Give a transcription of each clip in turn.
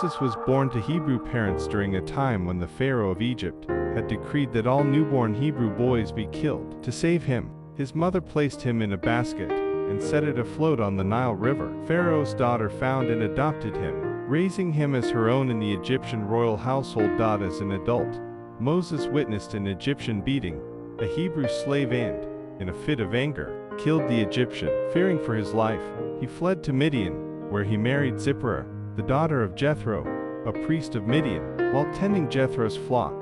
Moses was born to Hebrew parents during a time when the Pharaoh of Egypt had decreed that all newborn Hebrew boys be killed. To save him, his mother placed him in a basket and set it afloat on the Nile River. Pharaoh's daughter found and adopted him, raising him as her own in the Egyptian royal household. As an adult, Moses witnessed an Egyptian beating a Hebrew slave and, in a fit of anger, killed the Egyptian. Fearing for his life, he fled to Midian, where he married Zipporah, the daughter of Jethro, a priest of Midian. While tending Jethro's flock,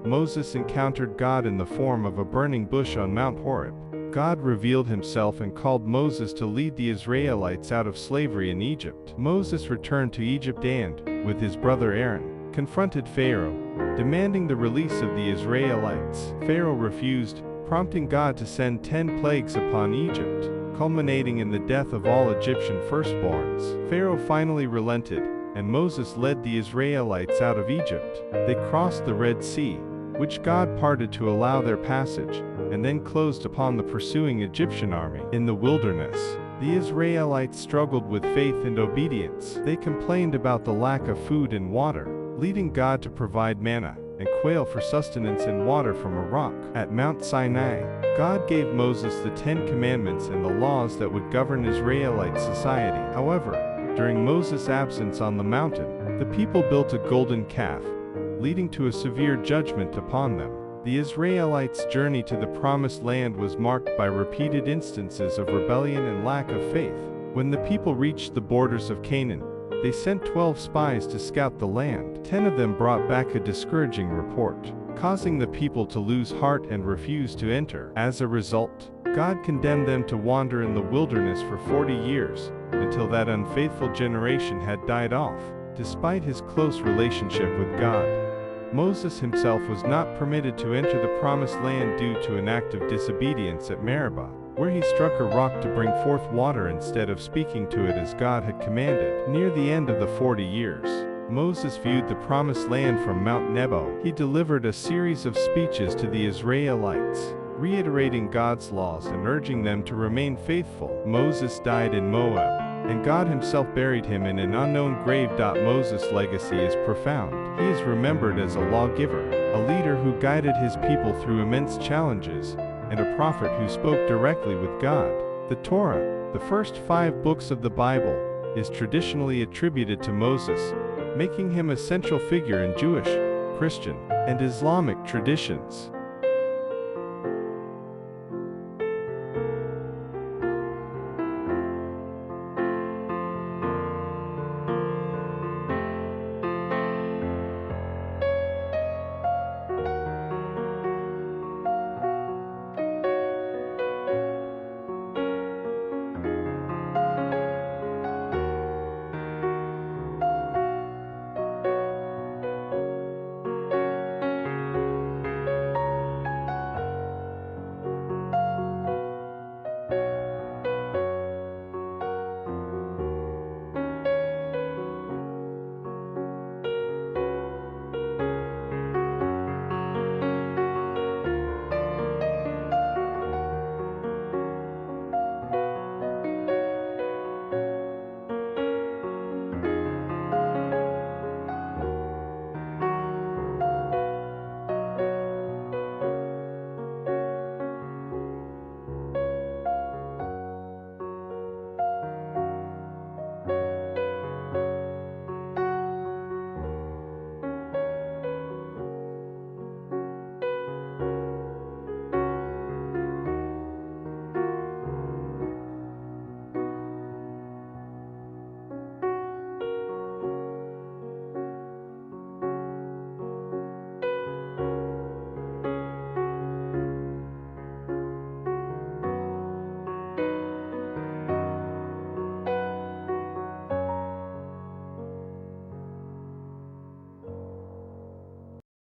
Moses encountered God in the form of a burning bush on Mount Horeb. God revealed himself and called Moses to lead the Israelites out of slavery in Egypt. Moses returned to Egypt and, with his brother Aaron, confronted Pharaoh, demanding the release of the Israelites. Pharaoh refused, prompting God to send 10 plagues upon Egypt, culminating in the death of all Egyptian firstborns. Pharaoh finally relented, and Moses led the Israelites out of Egypt. They crossed the Red Sea, which God parted to allow their passage, and then closed upon the pursuing Egyptian army. In the wilderness, the Israelites struggled with faith and obedience. They complained about the lack of food and water, leading God to provide manna and quail for sustenance and water from a rock. At Mount Sinai, God gave Moses the 10 Commandments and the laws that would govern Israelite society. However, during Moses' absence on the mountain, the people built a golden calf, leading to a severe judgment upon them. The Israelites' journey to the Promised Land was marked by repeated instances of rebellion and lack of faith. When the people reached the borders of Canaan, they sent 12 spies to scout the land. 10 of them brought back a discouraging report, causing the people to lose heart and refuse to enter. As a result, God condemned them to wander in the wilderness for 40 years, until that unfaithful generation had died off. Despite his close relationship with God, Moses himself was not permitted to enter the Promised Land due to an act of disobedience at Meribah, where he struck a rock to bring forth water instead of speaking to it as God had commanded. Near the end of the 40 years, Moses viewed the Promised Land from Mount Nebo. He delivered a series of speeches to the Israelites, reiterating God's laws and urging them to remain faithful. Moses died in Moab, and God himself buried him in an unknown grave. Moses' legacy is profound. He is remembered as a lawgiver, a leader who guided his people through immense challenges, and a prophet who spoke directly with God. The Torah, the first 5 books of the Bible, is traditionally attributed to Moses, making him a central figure in Jewish, Christian, and Islamic traditions.